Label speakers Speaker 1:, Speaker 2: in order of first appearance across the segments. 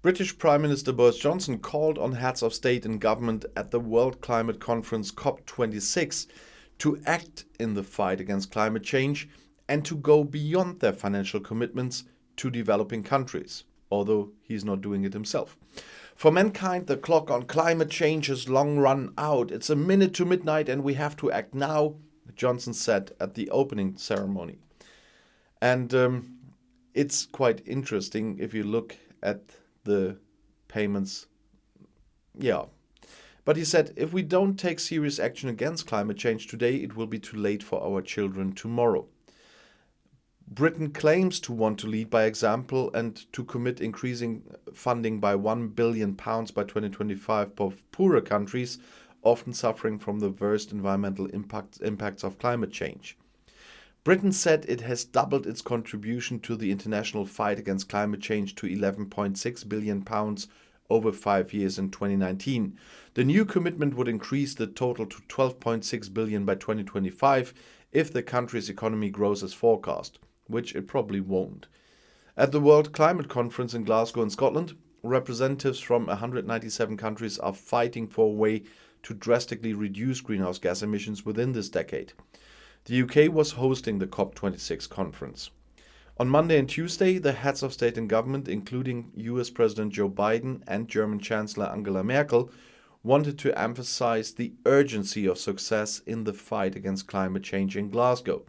Speaker 1: British Prime Minister Boris Johnson called on heads of state and government at the World Climate Conference COP26 to act in the fight against climate change and to go beyond their financial commitments to developing countries, although he's not doing it himself. For mankind, the clock on climate change has long run out. It's a minute to midnight and we have to act now, Johnson said at the opening ceremony. And it's quite interesting if you look at the payments. Yeah. But he said, if we don't take serious action against climate change today, it will be too late for our children tomorrow. Britain claims to want to lead by example and to commit increasing funding by £1 billion by 2025 for poorer countries, often suffering from the worst environmental impacts of climate change. Britain said it has doubled its contribution to the international fight against climate change to £11.6 billion over 5 years in 2019. The new commitment would increase the total to £12.6 billion by 2025 if the country's economy grows as forecast, which it probably won't. At the World Climate Conference in Glasgow in Scotland, representatives from 197 countries are fighting for a way to drastically reduce greenhouse gas emissions within this decade. The UK was hosting the COP26 conference. On Monday and Tuesday, the heads of state and government, including US President Joe Biden and German Chancellor Angela Merkel, wanted to emphasize the urgency of success in the fight against climate change in Glasgow,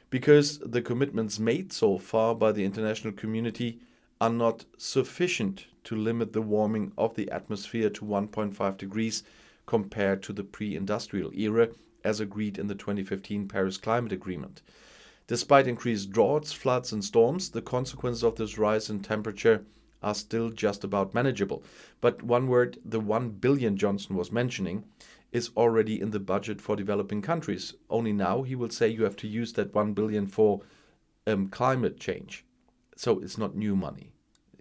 Speaker 1: because the commitments made so far by the international community are not sufficient to limit the warming of the atmosphere to 1.5 degrees compared to the pre-industrial era, as agreed in the 2015 Paris Climate Agreement. Despite increased droughts, floods and storms, the consequences of this rise in temperature are still just about manageable. But one word, the 1 billion Johnson was mentioning, is already in the budget for developing countries. Only now he will say you have to use that 1 billion for climate change. So it's not new money.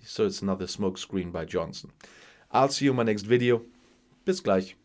Speaker 1: So it's another smokescreen by Johnson. I'll see you in my next video. Bis gleich.